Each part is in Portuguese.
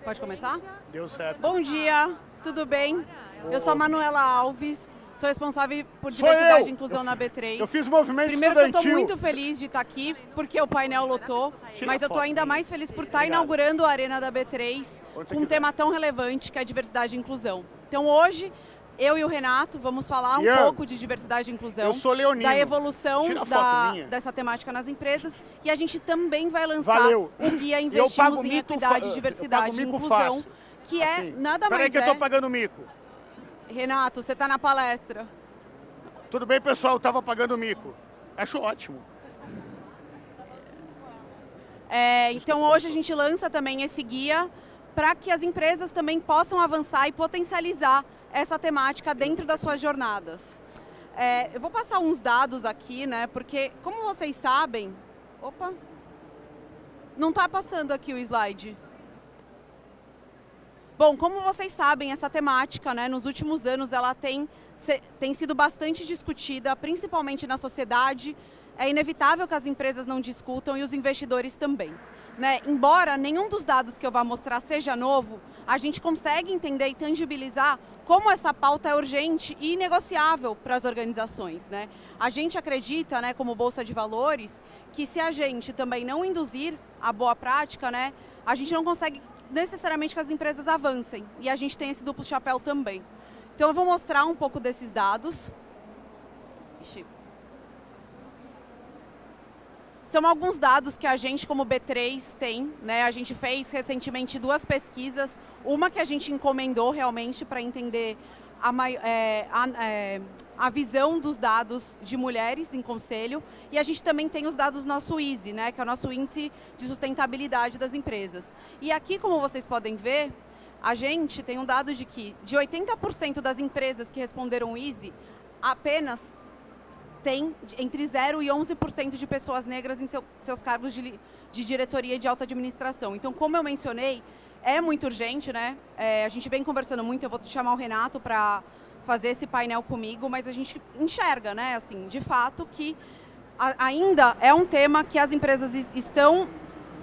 Pode começar? Deu certo. Bom dia, tudo bem? Eu sou a Manuela Alves, sou responsável por diversidade e inclusão na B3. Eu fiz movimento Primeiro que eu estudantil. estou muito feliz de estar aqui, porque o painel lotou, mas eu estou ainda mais feliz por estar Obrigado. inaugurando a Arena da B3 com um tema tão relevante que é a diversidade e inclusão. Então hoje, eu e o Renato vamos falar um pouco de diversidade e inclusão, Eu sou leonino. da evolução Tira a foto minha. dessa temática nas empresas, e a gente também vai lançar Valeu. o guia Eu pago Investimos em mico Equidade, eu Diversidade pago e mico Inclusão, fácil. que é Assim. nada Peraí mais que eu tô pagando mico. Renato, você está na palestra. Tudo bem, pessoal? Eu tava pagando mico. Acho ótimo. Então hoje a gente lança também esse guia para que as empresas também possam avançar e potencializar essa temática dentro das suas jornadas. Eu vou passar uns dados aqui, né? Porque, como vocês sabem... Opa! Não está passando aqui o slide. Bom, como vocês sabem, essa temática, né, nos últimos anos, ela tem sido bastante discutida, principalmente na sociedade. É inevitável que as empresas não discutam e os investidores também, né? Embora nenhum dos dados que eu vou mostrar seja novo, a gente consegue entender e tangibilizar como essa pauta é urgente e inegociável para as organizações, né? A gente acredita, né, como Bolsa de Valores, que se a gente também não induzir a boa prática, né, a gente não consegue necessariamente que as empresas avancem. E a gente tem esse duplo chapéu também. Então eu vou mostrar um pouco desses dados. Ixi. São alguns dados que a gente, como B3, tem, né? A gente fez recentemente 2 pesquisas, uma que a gente encomendou realmente para entender a visão dos dados de mulheres em conselho, e a gente também tem os dados do nosso ISE, né? Que é o nosso Índice de Sustentabilidade das Empresas. E aqui, como vocês podem ver, a gente tem um dado de que de 80% das empresas que responderam o ISE, apenas tem entre 0% e 11% de pessoas negras em seus cargos de diretoria e de alta administração. Então, como eu mencionei, é muito urgente, né? A gente vem conversando muito, eu vou chamar o Renato para fazer esse painel comigo, mas a gente enxerga, né, assim, de fato, que ainda é um tema que as empresas estão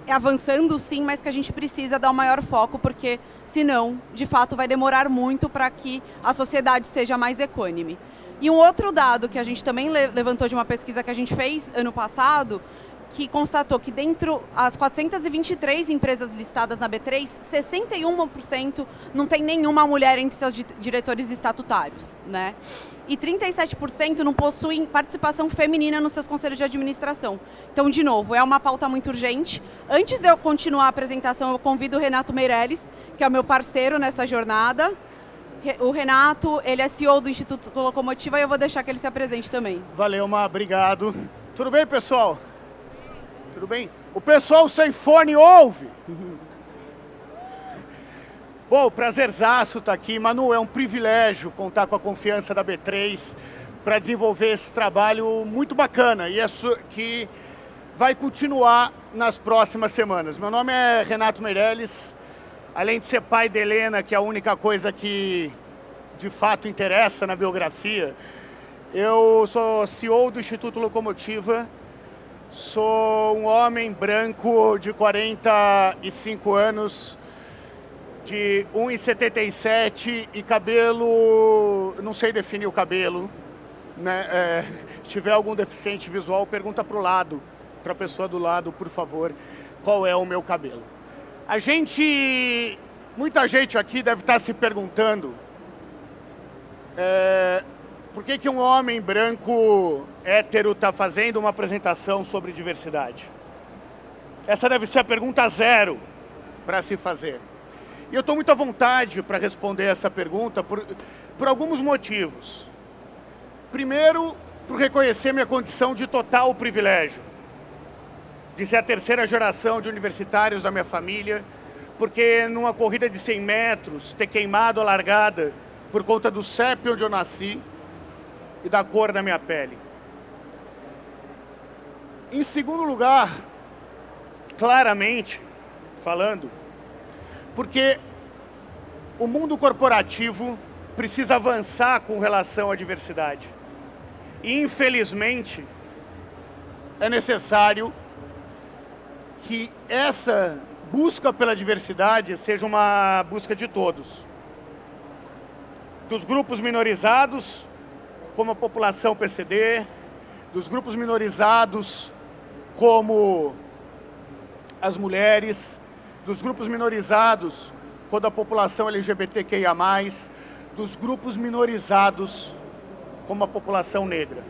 avançando, sim, mas que a gente precisa dar o maior foco, porque, senão, de fato, vai demorar muito para que a sociedade seja mais equânime. E um outro dado que a gente também levantou de uma pesquisa que a gente fez ano passado, que constatou que dentro das 423 empresas listadas na B3, 61% não tem nenhuma mulher entre seus diretores estatutários, né? E 37% não possuem participação feminina nos seus conselhos de administração. Então, de novo, é uma pauta muito urgente. Antes de eu continuar a apresentação, eu convido o Renato Meirelles, que é o meu parceiro nessa jornada. O Renato, ele é CEO do Instituto Locomotiva, e eu vou deixar que ele se apresente também. Valeu, obrigado. Tudo bem, pessoal? Tudo bem? O pessoal sem fone ouve? Bom, prazerzaço estar aqui. Manu, é um privilégio contar com a confiança da B3 para desenvolver esse trabalho muito bacana e que vai continuar nas próximas semanas. Meu nome é Renato Meirelles. Além de ser pai de Helena, que é a única coisa que de fato interessa na biografia, eu sou CEO do Instituto Locomotiva, sou um homem branco de 45 anos, de 1,77 e cabelo, não sei definir o cabelo, né? Se tiver algum deficiente visual, pergunta para o lado, para a pessoa do lado, por favor, qual é o meu cabelo. Muita gente aqui deve estar se perguntando por que um homem branco hétero está fazendo uma apresentação sobre diversidade. Essa deve ser a pergunta 0 para se fazer. E eu estou muito à vontade para responder essa pergunta por alguns motivos. Primeiro, por reconhecer minha condição de total privilégio, de ser a 3ª geração de universitários da minha família, porque numa corrida de 100 metros, ter queimado a largada por conta do CEP onde eu nasci e da cor da minha pele. Em segundo lugar, claramente falando, porque o mundo corporativo precisa avançar com relação à diversidade. E, infelizmente, é necessário que essa busca pela diversidade seja uma busca de todos. Dos grupos minorizados, como a população PCD, dos grupos minorizados, como as mulheres, dos grupos minorizados, como a população LGBTQIA+, dos grupos minorizados, como a população negra.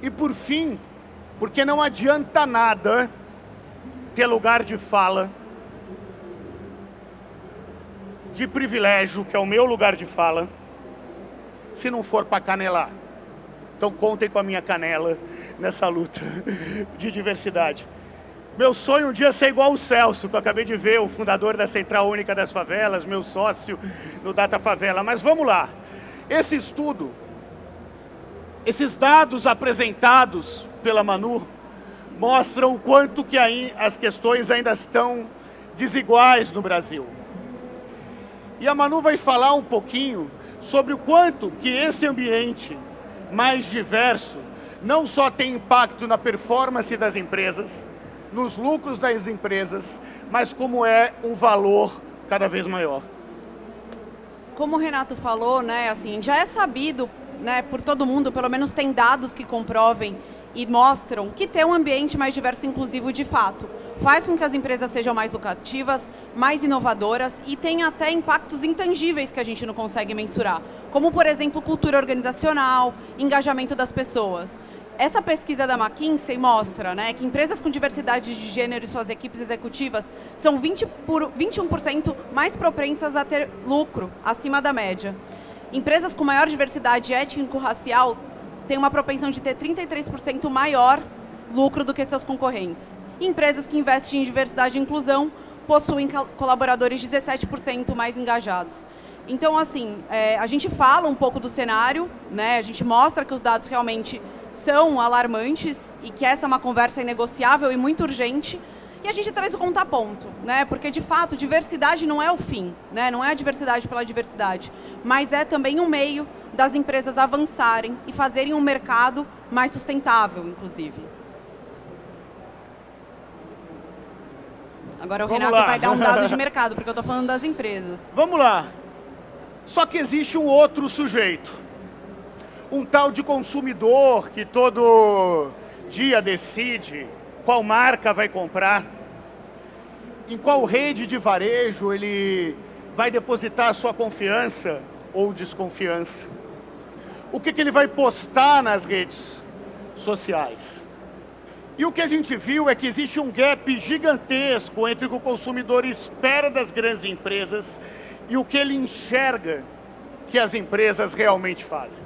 E por fim, porque não adianta nada ter lugar de fala, de privilégio, que é o meu lugar de fala, se não for para canelar. Então contem com a minha canela nessa luta de diversidade. Meu sonho um dia é ser igual o Celso, que eu acabei de ver, o fundador da Central Única das Favelas, meu sócio no Data Favela. Mas vamos lá. Esse estudo, esses dados apresentados pela Manu, mostram o quanto que as questões ainda estão desiguais no Brasil. E a Manu vai falar um pouquinho sobre o quanto que esse ambiente mais diverso não só tem impacto na performance das empresas, nos lucros das empresas, mas como é um valor cada vez maior. Como o Renato falou, né, assim, já é sabido, né, por todo mundo, pelo menos tem dados que comprovem e mostram que ter um ambiente mais diverso e inclusivo de fato faz com que as empresas sejam mais lucrativas, mais inovadoras e tem até impactos intangíveis que a gente não consegue mensurar, como, por exemplo, cultura organizacional, engajamento das pessoas. Essa pesquisa da McKinsey mostra, né, que empresas com diversidade de gênero e suas equipes executivas são 21% mais propensas a ter lucro, acima da média. Empresas com maior diversidade étnico-racial têm uma propensão de ter 33% maior lucro do que seus concorrentes. E empresas que investem em diversidade e inclusão possuem colaboradores 17% mais engajados. Então, assim, a gente fala um pouco do cenário, né? A gente mostra que os dados realmente são alarmantes e que essa é uma conversa inegociável e muito urgente. E a gente traz o contraponto, né? Porque, de fato, diversidade não é o fim, né? Não é a diversidade pela diversidade, mas é também um meio das empresas avançarem e fazerem um mercado mais sustentável, inclusive. Agora o Renato vai dar um dado de mercado, porque eu estou falando das empresas. Vamos lá. Só que existe um outro sujeito. Um tal de consumidor que todo dia decide qual marca vai comprar, em qual rede de varejo ele vai depositar a sua confiança ou desconfiança. O que ele vai postar nas redes sociais. E o que a gente viu é que existe um gap gigantesco entre o que o consumidor espera das grandes empresas e o que ele enxerga que as empresas realmente fazem.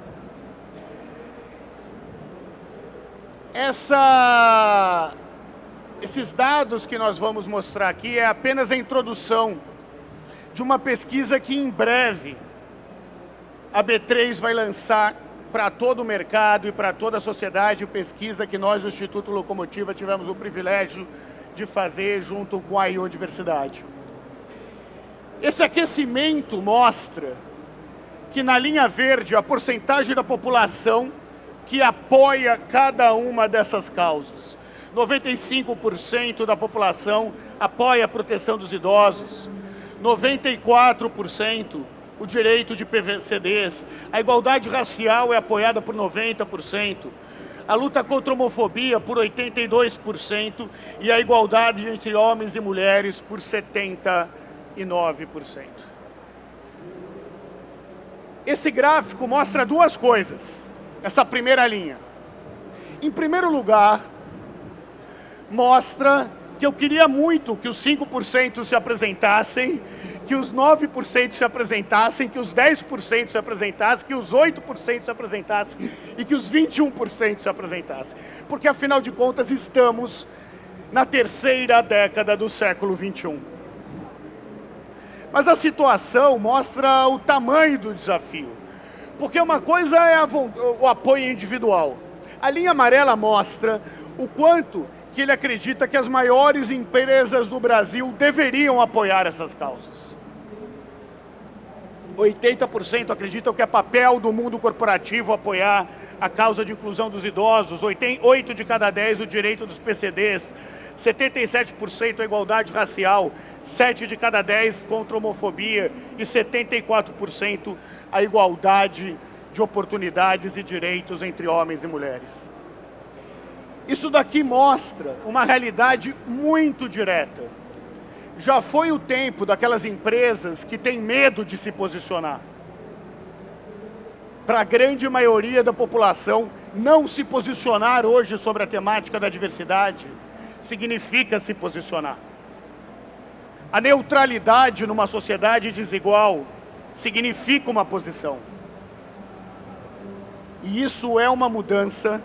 Esses dados que nós vamos mostrar aqui é apenas a introdução de uma pesquisa que em breve a B3 vai lançar para todo o mercado e para toda a sociedade, pesquisa que nós do Instituto Locomotiva tivemos o privilégio de fazer junto com a Iodiversidade. Esse aquecimento mostra que na linha verde a porcentagem da população que apoia cada uma dessas causas. 95% da população apoia a proteção dos idosos, 94% o direito de PCDs, a igualdade racial é apoiada por 90%, a luta contra a homofobia por 82% e a igualdade entre homens e mulheres por 79%. Esse gráfico mostra duas coisas, essa primeira linha. Em primeiro lugar, mostra que eu queria muito que os 5% se apresentassem, que os 9% se apresentassem, que os 10% se apresentassem, que os 8% se apresentassem e que os 21% se apresentassem. Porque, afinal de contas, estamos na terceira década do século XXI. Mas a situação mostra o tamanho do desafio. Porque uma coisa é o apoio individual. A linha amarela mostra o quanto que ele acredita que as maiores empresas do Brasil deveriam apoiar essas causas. 80% acreditam que é papel do mundo corporativo apoiar a causa de inclusão dos idosos, 8 de cada 10 o direito dos PCDs, 77% a igualdade racial, 7 de cada 10 contra a homofobia e 74% a igualdade de oportunidades e direitos entre homens e mulheres. Isso daqui mostra uma realidade muito direta. Já foi o tempo daquelas empresas que têm medo de se posicionar. Para a grande maioria da população, não se posicionar hoje sobre a temática da diversidade significa se posicionar. A neutralidade numa sociedade desigual significa uma posição. E isso é uma mudança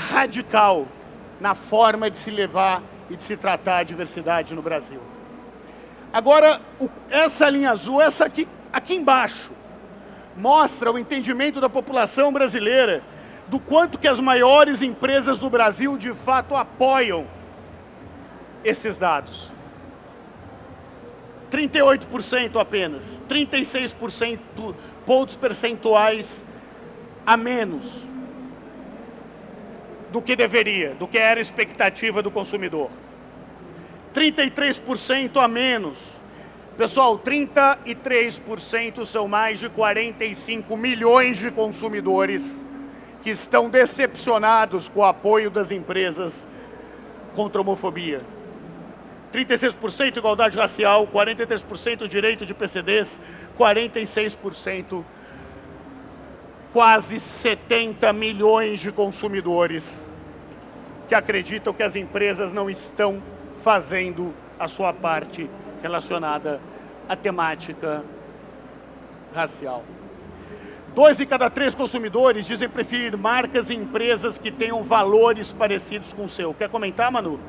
radical na forma de se levar e de se tratar a diversidade no Brasil. Agora, essa linha azul, essa aqui embaixo, mostra o entendimento da população brasileira do quanto que as maiores empresas do Brasil de fato apoiam esses dados. 38% apenas, 36% pontos percentuais a menos do que deveria, do que era a expectativa do consumidor. 33% a menos. Pessoal, 33% são mais de 45 milhões de consumidores que estão decepcionados com o apoio das empresas contra a homofobia. 36% igualdade racial, 43% direito de PCDs, 46%, quase 70 milhões de consumidores que acreditam que as empresas não estão fazendo a sua parte relacionada à temática racial. 2 de cada 3 consumidores dizem preferir marcas e empresas que tenham valores parecidos com o seu. Quer comentar, Manu?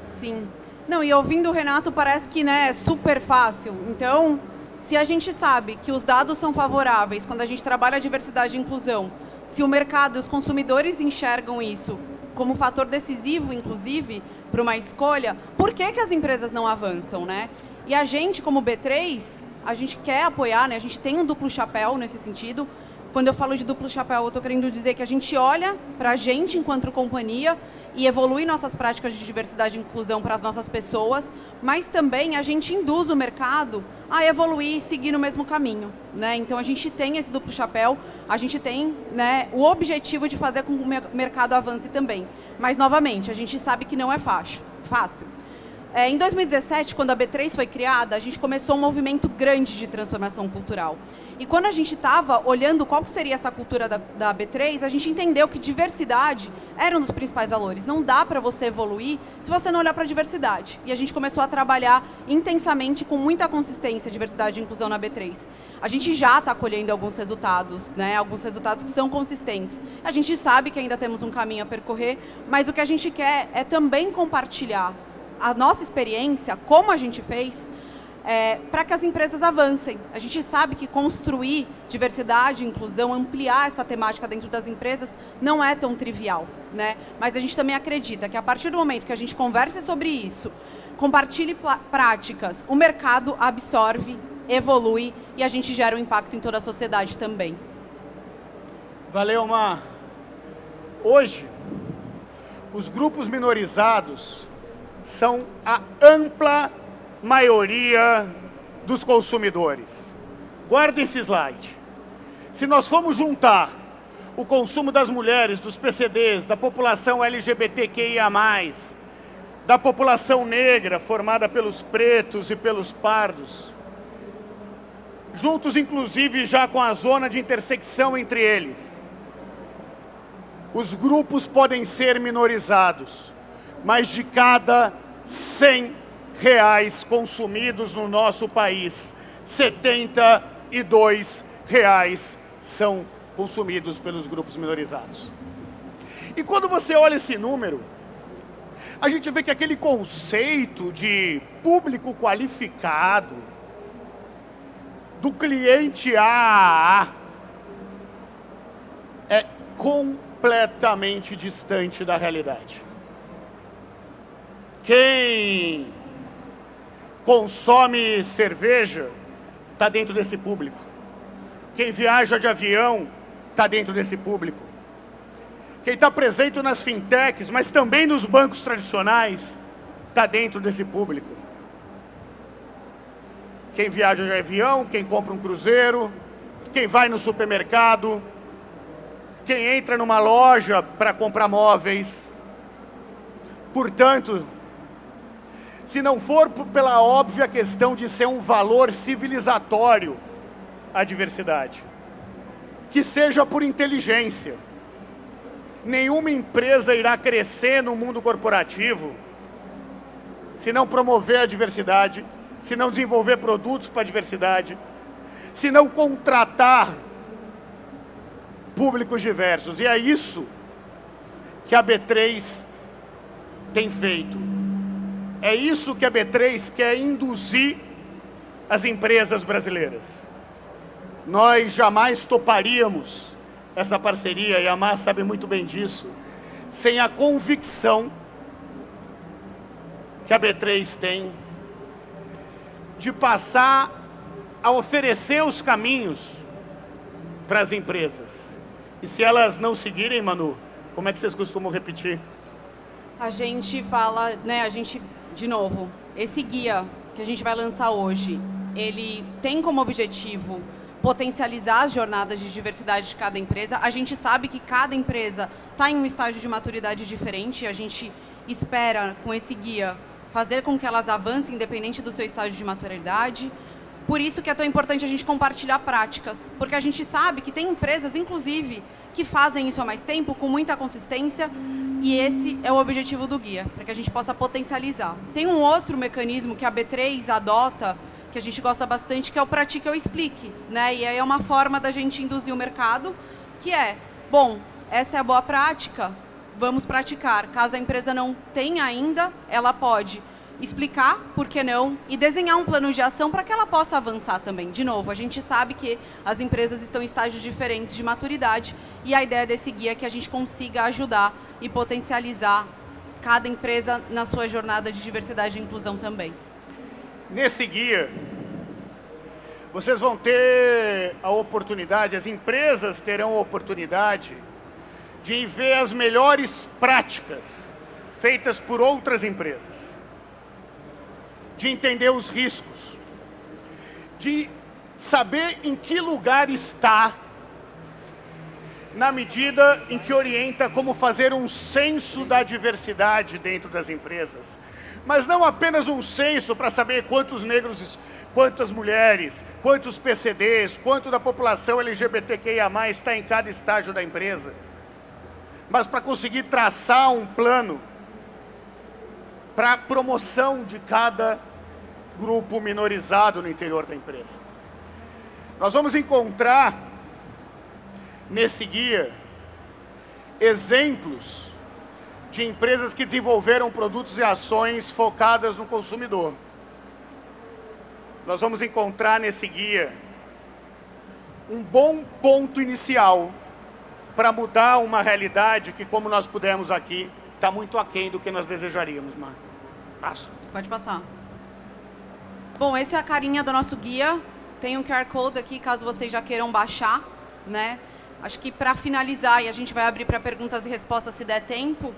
Sim. Não, e ouvindo o Renato parece que, né, é super fácil. Então, se a gente sabe que os dados são favoráveis quando a gente trabalha a diversidade e inclusão, se o mercado e os consumidores enxergam isso como fator decisivo, inclusive, para uma escolha, por que as empresas não avançam, né? E a gente, como B3, a gente quer apoiar, né? A gente tem um duplo chapéu nesse sentido. Quando eu falo de duplo chapéu, eu estou querendo dizer que a gente olha para a gente enquanto companhia e evolui nossas práticas de diversidade e inclusão para as nossas pessoas, mas também a gente induz o mercado a evoluir e seguir no mesmo caminho, né? Então a gente tem esse duplo chapéu, a gente tem, né, o objetivo de fazer com que o mercado avance também. Mas, novamente, a gente sabe que não é fácil. Em 2017, quando a B3 foi criada, a gente começou um movimento grande de transformação cultural. E quando a gente estava olhando qual que seria essa cultura da B3, a gente entendeu que diversidade era um dos principais valores. Não dá para você evoluir se você não olhar para a diversidade. E a gente começou a trabalhar intensamente, com muita consistência, diversidade e inclusão na B3. A gente já está colhendo alguns resultados, né? Alguns resultados que são consistentes. A gente sabe que ainda temos um caminho a percorrer, mas o que a gente quer é também compartilhar a nossa experiência, como a gente fez, para que as empresas avancem. A gente sabe que construir diversidade, inclusão, ampliar essa temática dentro das empresas não é tão trivial, né? Mas a gente também acredita que a partir do momento que a gente converse sobre isso, compartilhe práticas, o mercado absorve, evolui e a gente gera um impacto em toda a sociedade também. Valeu, Má. Hoje, os grupos minorizados são a ampla maioria dos consumidores. Guarda esse slide. Se nós formos juntar o consumo das mulheres, dos PCDs, da população LGBTQIA+, da população negra, formada pelos pretos e pelos pardos, juntos inclusive já com a zona de intersecção entre eles, os grupos podem ser minorizados, mas de cada R$100 consumidos no nosso país, R$72 são consumidos pelos grupos minorizados. E quando você olha esse número, a gente vê que aquele conceito de público qualificado, do cliente AAA, é completamente distante da realidade. Quem consome cerveja está dentro desse público. Quem viaja de avião está dentro desse público. Quem está presente nas fintechs, mas também nos bancos tradicionais, está dentro desse público. Quem viaja de avião, quem compra um cruzeiro, quem vai no supermercado, quem entra numa loja para comprar móveis. Portanto, se não for pela óbvia questão de ser um valor civilizatório a diversidade, que seja por inteligência. Nenhuma empresa irá crescer no mundo corporativo se não promover a diversidade, se não desenvolver produtos para a diversidade, se não contratar públicos diversos. E é isso que a B3 tem feito. É isso que a B3 quer induzir as empresas brasileiras. Nós jamais toparíamos essa parceria, e a Má sabe muito bem disso, sem a convicção que a B3 tem de passar a oferecer os caminhos para as empresas. E se elas não seguirem, Manu, como é que vocês costumam repetir? A gente fala, né, de novo, esse guia que a gente vai lançar hoje, ele tem como objetivo potencializar as jornadas de diversidade de cada empresa. A gente sabe que cada empresa está em um estágio de maturidade diferente, a gente espera, com esse guia, fazer com que elas avancem independente do seu estágio de maturidade. Por isso que é tão importante a gente compartilhar práticas, porque a gente sabe que tem empresas, inclusive, que fazem isso há mais tempo, com muita consistência, e esse é o objetivo do guia, para que a gente possa potencializar. Tem um outro mecanismo que a B3 adota, que a gente gosta bastante, que é o Pratique ou Explique, né? E aí é uma forma da gente induzir o mercado, que é, bom, essa é a boa prática, vamos praticar. Caso a empresa não tenha ainda, ela pode explicar, por que não, e desenhar um plano de ação para que ela possa avançar também. De novo, a gente sabe que as empresas estão em estágios diferentes de maturidade, e a ideia desse guia é que a gente consiga ajudar e potencializar cada empresa na sua jornada de diversidade e inclusão também. Nesse guia, vocês vão ter a oportunidade, as empresas terão a oportunidade de ver as melhores práticas feitas por outras empresas, de entender os riscos, de saber em que lugar está, na medida em que orienta como fazer um censo da diversidade dentro das empresas. Mas não apenas um censo para saber quantos negros, quantas mulheres, quantos PCDs, quanto da população LGBTQIA+, está em cada estágio da empresa, mas para conseguir traçar um plano para a promoção de cada grupo minorizado no interior da empresa. Nós vamos encontrar nesse guia exemplos de empresas que desenvolveram produtos e ações focadas no consumidor. Nós vamos encontrar nesse guia um bom ponto inicial para mudar uma realidade que, como nós pudemos aqui, está muito aquém do que nós desejaríamos, Mar. Passa. Pode passar. Bom, essa é a carinha do nosso guia. Tem um QR Code aqui, caso vocês já queiram baixar, né? Acho que para finalizar, e a gente vai abrir para perguntas e respostas se der tempo,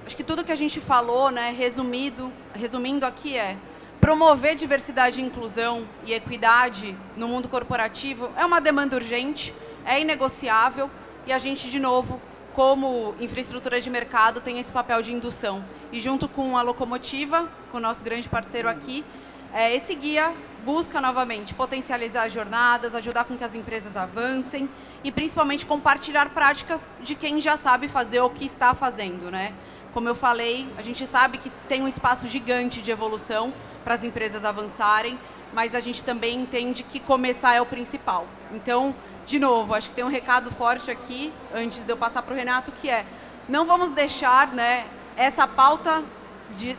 acho que tudo que a gente falou, né, resumindo aqui promover diversidade e inclusão e equidade no mundo corporativo é uma demanda urgente, é inegociável, e a gente, de novo, como infraestrutura de mercado, tem esse papel de indução. E junto com a Locomotiva, com o nosso grande parceiro aqui, esse guia busca novamente potencializar as jornadas, ajudar com que as empresas avancem e principalmente compartilhar práticas de quem já sabe fazer o que está fazendo, né? Como eu falei, a gente sabe que tem um espaço gigante de evolução para as empresas avançarem, mas a gente também entende que começar é o principal. Então, de novo, acho que tem um recado forte aqui, antes de eu passar para o Renato, que não vamos deixar, né, essa pauta de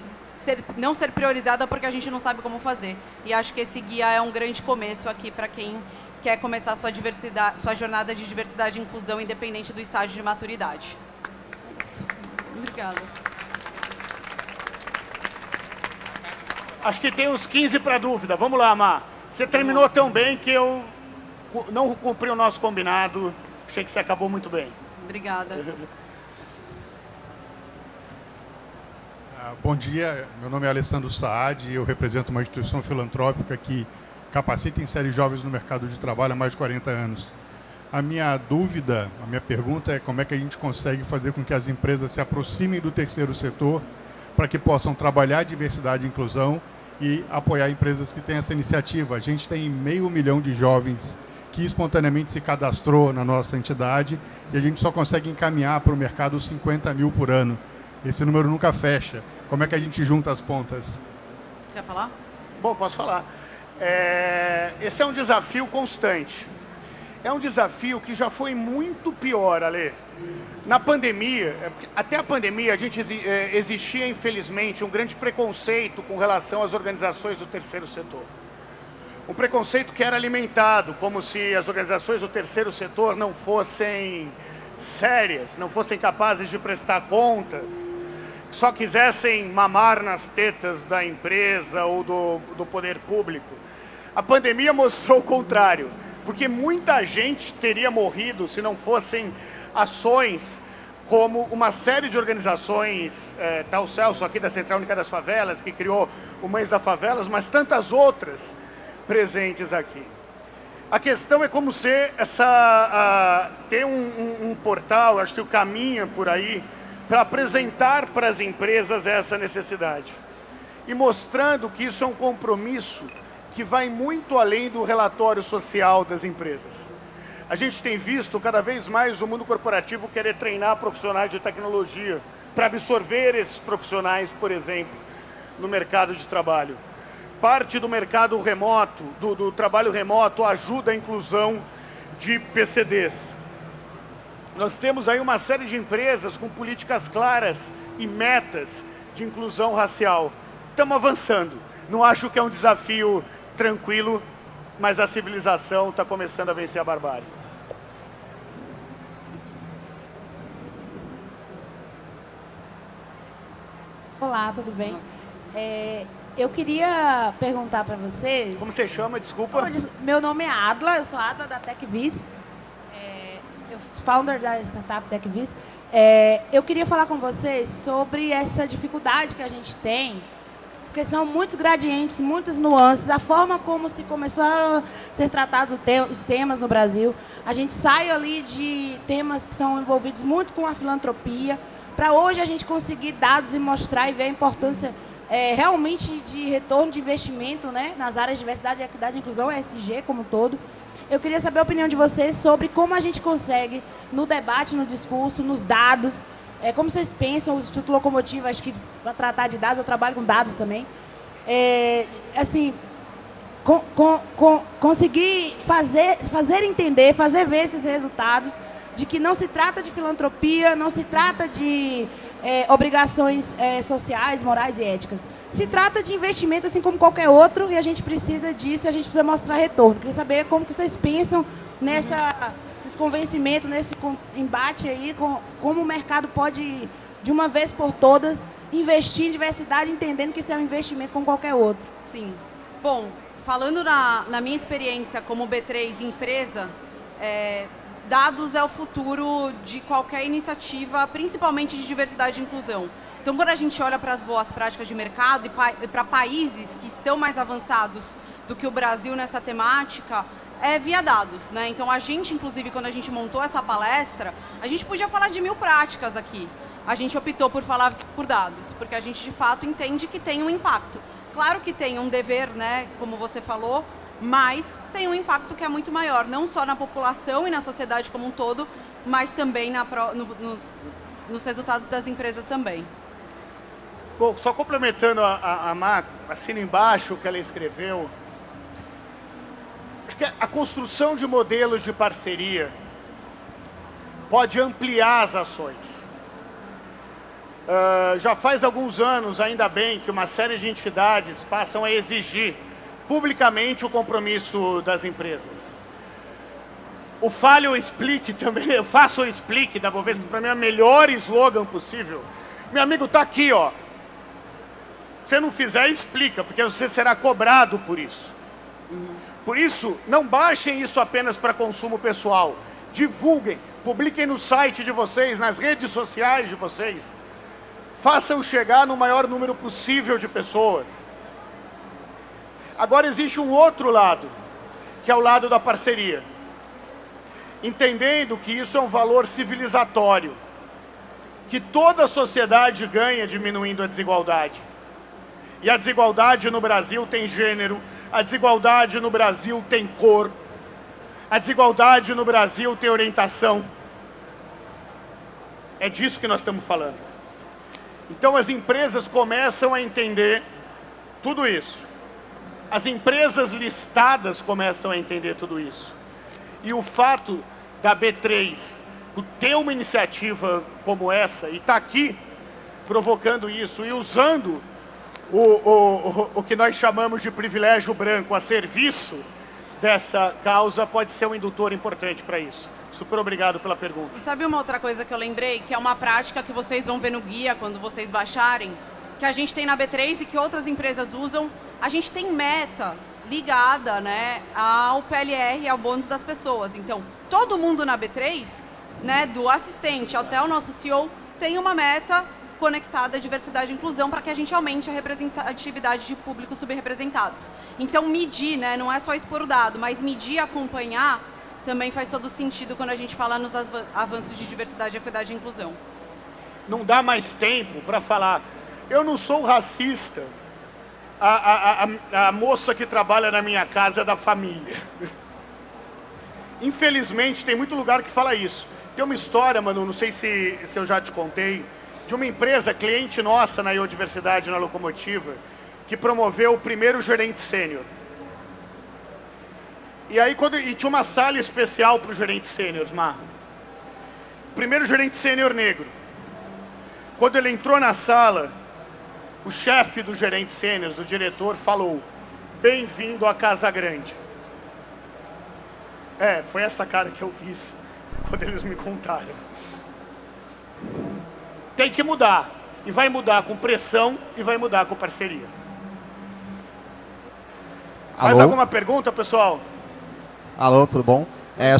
não ser priorizada porque a gente não sabe como fazer. E acho que esse guia é um grande começo aqui para quem quer começar sua jornada de diversidade e inclusão, independente do estágio de maturidade. Isso. Obrigada. Acho que tem uns 15 para dúvida. Vamos lá, Má. Você terminou tão bem que eu não cumpriu o nosso combinado. Achei que você acabou muito bem. Obrigada. Bom dia, meu nome é Alessandro Saad e eu represento uma instituição filantrópica que capacita e insere jovens no mercado de trabalho há mais de 40 anos. A minha dúvida, a minha pergunta é como é que a gente consegue fazer com que as empresas se aproximem do terceiro setor para que possam trabalhar diversidade e inclusão e apoiar empresas que têm essa iniciativa. A gente tem 500 mil de jovens que espontaneamente se cadastrou na nossa entidade e a gente só consegue encaminhar para o mercado 50 mil por ano. Esse número nunca fecha. Como é que a gente junta as pontas? Quer falar? Bom, posso falar. Esse é um desafio constante. É um desafio que já foi muito pior, Ale. Na pandemia, até a pandemia, a gente existia, infelizmente, um grande preconceito com relação às organizações do terceiro setor. Um preconceito que era alimentado, como se as organizações do terceiro setor não fossem sérias, não fossem capazes de prestar contas, que só quisessem mamar nas tetas da empresa ou do poder público. A pandemia mostrou o contrário, porque muita gente teria morrido se não fossem ações como uma série de organizações, tá o Celso aqui da Central Única das Favelas, que criou o Mães das Favelas, mas tantas outras presentes aqui. A questão é como ser ter um portal, acho que o caminho por aí, para apresentar para as empresas essa necessidade. E mostrando que isso é um compromisso que vai muito além do relatório social das empresas. A gente tem visto cada vez mais o mundo corporativo querer treinar profissionais de tecnologia para absorver esses profissionais, por exemplo, no mercado de trabalho. Parte do mercado remoto, do trabalho remoto, ajuda a inclusão de PCDs. Nós temos aí uma série de empresas com políticas claras e metas de inclusão racial. Estamos avançando. Não acho que é um desafio tranquilo, mas a civilização está começando a vencer a barbárie. Olá, tudo bem? Eu queria perguntar para vocês... Como você chama, desculpa? Meu nome é Adla, eu sou Adla da TechVis, eu sou founder da startup TechVis. Eu queria falar com vocês sobre essa dificuldade que a gente tem, porque são muitos gradientes, muitas nuances, a forma como se começaram a ser tratados os temas no Brasil. A gente sai ali de temas que são envolvidos muito com a filantropia, para hoje a gente conseguir dados e mostrar e ver a importância realmente de retorno de investimento, né, nas áreas de diversidade, equidade e inclusão, ESG como um todo. Eu queria saber a opinião de vocês sobre como a gente consegue, no debate, no discurso, nos dados, como vocês pensam, o Instituto Locomotiva, acho que para tratar de dados, eu trabalho com dados também, assim, conseguir fazer entender, fazer ver esses resultados, de que não se trata de filantropia, não se trata de obrigações sociais, morais e éticas. Se trata de investimento assim como qualquer outro e a gente precisa disso e a gente precisa mostrar retorno. Queria saber como que vocês pensam nesse convencimento, nesse embate aí, como o mercado pode, de uma vez por todas, investir em diversidade, entendendo que isso é um investimento como qualquer outro. Sim. Bom, falando na minha experiência como B3 empresa, dados é o futuro de qualquer iniciativa, principalmente de diversidade e inclusão. Então, quando a gente olha para as boas práticas de mercado e para países que estão mais avançados do que o Brasil nessa temática, é via dados, né? Então, a gente, inclusive, quando a gente montou essa palestra, a gente podia falar de 1000 práticas aqui. A gente optou por falar por dados, porque a gente, de fato, entende que tem um impacto. Claro que tem um dever, né, como você falou, mas tem um impacto que é muito maior, não só na população e na sociedade como um todo, mas também nos resultados das empresas também. Bom, só complementando a Má, assino embaixo o que ela escreveu. Acho que a construção de modelos de parceria pode ampliar as ações. Já faz alguns anos, ainda bem, que uma série de entidades passam a exigir publicamente o compromisso das empresas. O Fale ou Explique também, eu faço o Explique da Bovespa, que para mim é o melhor slogan possível. Meu amigo, tá aqui, ó. Se você não fizer, explica, porque você será cobrado por isso. Por isso, não baixem isso apenas para consumo pessoal. Divulguem, publiquem no site de vocês, nas redes sociais de vocês. Façam chegar no maior número possível de pessoas. Agora existe um outro lado, que é o lado da parceria. Entendendo que isso é um valor civilizatório, que toda a sociedade ganha diminuindo a desigualdade. E a desigualdade no Brasil tem gênero, a desigualdade no Brasil tem cor, a desigualdade no Brasil tem orientação. É disso que nós estamos falando. Então as empresas começam a entender tudo isso. As empresas listadas começam a entender tudo isso. E o fato da B3 ter uma iniciativa como essa e estar aqui provocando isso e usando o que nós chamamos de privilégio branco a serviço dessa causa pode ser um indutor importante para isso. Super obrigado pela pergunta. E sabe uma outra coisa que eu lembrei? Que é uma prática que vocês vão ver no guia quando vocês baixarem, que a gente tem na B3 e que outras empresas usam. A gente tem meta ligada, né, ao PLR, ao bônus das pessoas. Então, todo mundo na B3, né, do assistente até o nosso CEO, tem uma meta conectada à diversidade e inclusão para que a gente aumente a representatividade de públicos subrepresentados. Então, medir, né, não é só expor o dado, mas medir e acompanhar também faz todo sentido quando a gente fala nos avanços de diversidade, equidade e inclusão. Não dá mais tempo para falar, eu não sou racista, a moça que trabalha na minha casa é da família. Infelizmente, tem muito lugar que fala isso. Tem uma história, Manu, não sei se eu já te contei, de uma empresa, cliente nossa na Iodiversidade, na Locomotiva, que promoveu o primeiro gerente sênior. E aí, e tinha uma sala especial para os gerentes sêniores, Mar. Primeiro gerente sênior negro. Quando ele entrou na sala, o chefe dos gerentes sêniores, o diretor, falou: bem-vindo à Casa Grande. Foi essa cara que eu fiz quando eles me contaram. Tem que mudar. E vai mudar com pressão e vai mudar com parceria. Alô? Mais alguma pergunta, pessoal? Alô, tudo bom?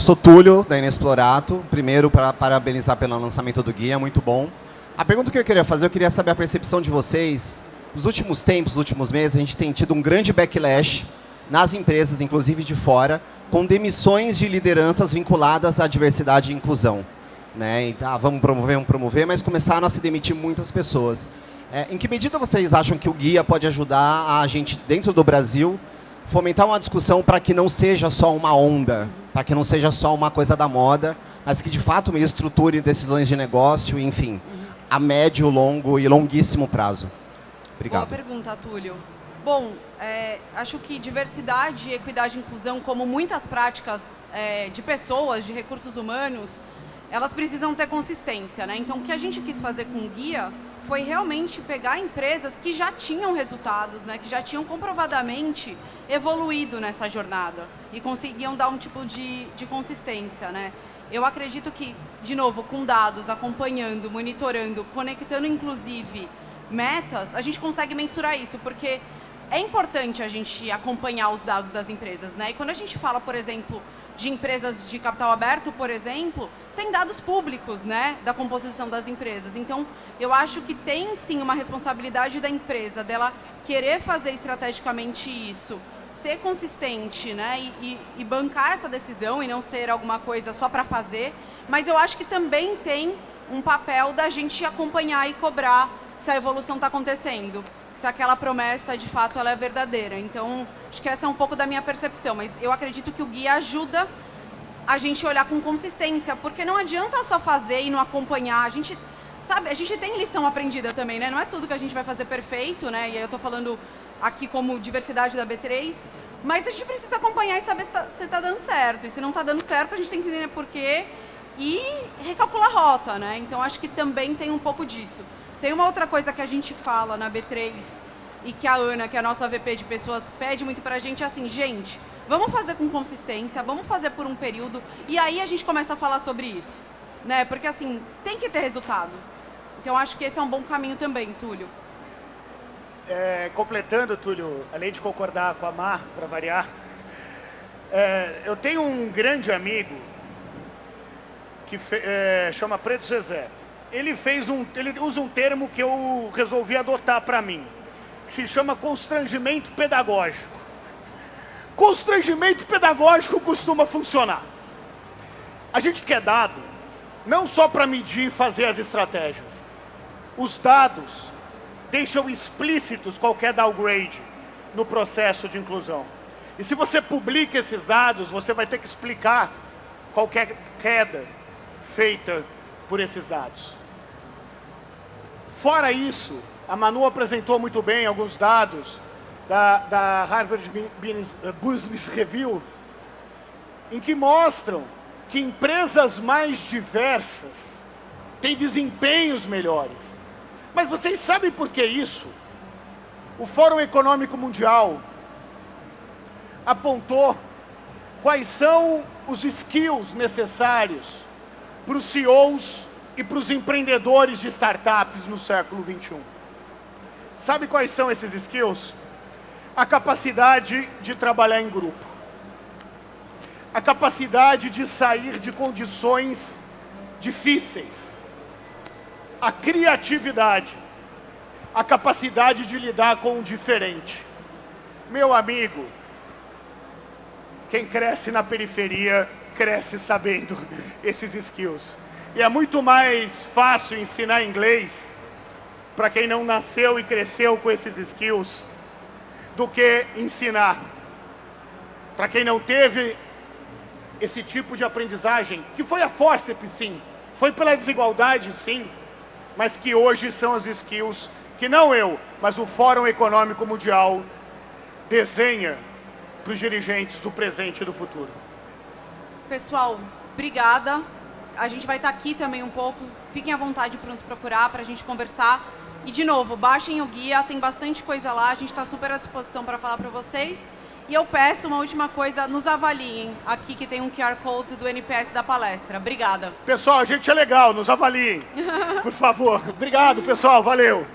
Sou Túlio, da Inexplorato. Primeiro, para parabenizar pelo lançamento do guia, muito bom. A pergunta que eu queria fazer, eu queria saber a percepção de vocês. Nos últimos tempos, nos últimos meses, a gente tem tido um grande backlash nas empresas, inclusive de fora, com demissões de lideranças vinculadas à diversidade e inclusão. Né? E, vamos promover, mas começaram a se demitir muitas pessoas. Em que medida vocês acham que o guia pode ajudar a gente, dentro do Brasil, fomentar uma discussão para que não seja só uma onda, para que não seja só uma coisa da moda, mas que de fato me estruture decisões de negócio, enfim, a médio, longo e longuíssimo prazo? Obrigado. Boa pergunta, Túlio. Bom, acho que diversidade, equidade e inclusão, como muitas práticas de pessoas, de recursos humanos, elas precisam ter consistência, né? Então, o que a gente quis fazer com o guia foi realmente pegar empresas que já tinham resultados, né? Que já tinham comprovadamente evoluído nessa jornada e conseguiam dar um tipo de consistência, né? Eu acredito que, de novo, com dados, acompanhando, monitorando, conectando, inclusive, metas, a gente consegue mensurar isso, porque é importante a gente acompanhar os dados das empresas, né? E quando a gente fala, por exemplo, de empresas de capital aberto, por exemplo, tem dados públicos, né, da composição das empresas. Então, eu acho que tem sim uma responsabilidade da empresa, dela querer fazer estrategicamente isso, ser consistente, né, e bancar essa decisão e não ser alguma coisa só para fazer. Mas eu acho que também tem um papel da gente acompanhar e cobrar se a evolução está acontecendo, se aquela promessa, de fato, ela é verdadeira. Então, acho que essa é um pouco da minha percepção, mas eu acredito que o guia ajuda a gente olhar com consistência, porque não adianta só fazer e não acompanhar. A gente, sabe, a gente tem lição aprendida também, né? Não é tudo que a gente vai fazer perfeito, né? E aí eu estou falando aqui como diversidade da B3, mas a gente precisa acompanhar e saber se está dando certo. E se não está dando certo, a gente tem que entender por quê e recalcular a rota, né? Então, acho que também tem um pouco disso. Tem uma outra coisa que a gente fala na B3 e que a Ana, que é a nossa VP de pessoas, pede muito pra gente, é assim, gente, vamos fazer com consistência, vamos fazer por um período e aí a gente começa a falar sobre isso, né? Porque, assim, tem que ter resultado. Então, acho que esse é um bom caminho também, Túlio. Completando, Túlio, além de concordar com a Mar, para variar, Eu tenho um grande amigo que chama Preto Zezé. Ele usa um termo que eu resolvi adotar para mim, que se chama constrangimento pedagógico. Constrangimento pedagógico costuma funcionar. A gente quer dado, não só para medir e fazer as estratégias. Os dados deixam explícitos qualquer downgrade no processo de inclusão. E se você publica esses dados, você vai ter que explicar qualquer queda feita por esses dados. Fora isso, a Manu apresentou muito bem alguns dados da Harvard Business Review, em que mostram que empresas mais diversas têm desempenhos melhores. Mas vocês sabem por que isso? O Fórum Econômico Mundial apontou quais são os skills necessários para os CEOs e para os empreendedores de startups no século XXI. Sabe quais são esses skills? A capacidade de trabalhar em grupo. A capacidade de sair de condições difíceis. A criatividade. A capacidade de lidar com o diferente. Meu amigo, quem cresce na periferia, cresce sabendo esses skills. E é muito mais fácil ensinar inglês para quem não nasceu e cresceu com esses skills do que ensinar para quem não teve esse tipo de aprendizagem, que foi a fórceps, sim, foi pela desigualdade, sim, mas que hoje são as skills que não eu, mas o Fórum Econômico Mundial desenha para os dirigentes do presente e do futuro. Pessoal, obrigada. A gente vai estar aqui também um pouco. Fiquem à vontade para nos procurar, para a gente conversar. E, de novo, baixem o guia, tem bastante coisa lá. A gente está super à disposição para falar para vocês. E eu peço uma última coisa, nos avaliem aqui, que tem um QR Code do NPS da palestra. Obrigada. Pessoal, a gente é legal, nos avaliem, por favor. Obrigado, pessoal, valeu.